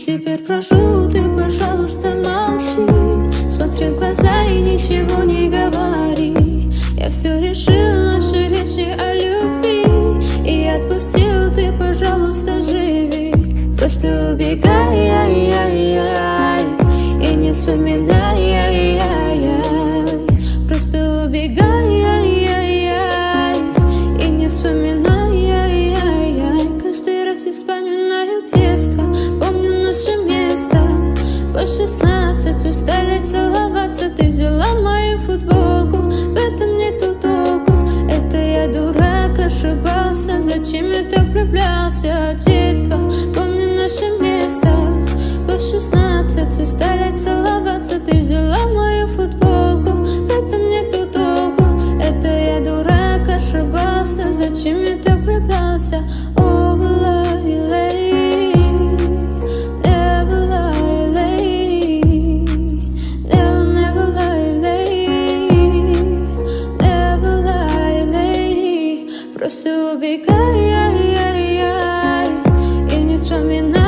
Теперь прошу, ты, пожалуйста, молчи. Смотри в глаза и ничего не говори. Я все решил, наши речи о любви, и отпустил, ты, пожалуйста, живи. Просто убегай, и не вспоминай, просто убегай, и не вспоминай. Каждый раз я вспоминаю детство, помню наше место. По 16 устали целоваться, ты взяла мою футболку, в этом нету толку. Это я дурак, ошибался, зачем я так влюблялся? Детство, помню наше место. По 16 устали целоваться, ты взяла мою футболку, в этом нету толку. Это я дурак, ошибался, зачем я так влюблялся? Oh, просто убегай, и не вспоминай.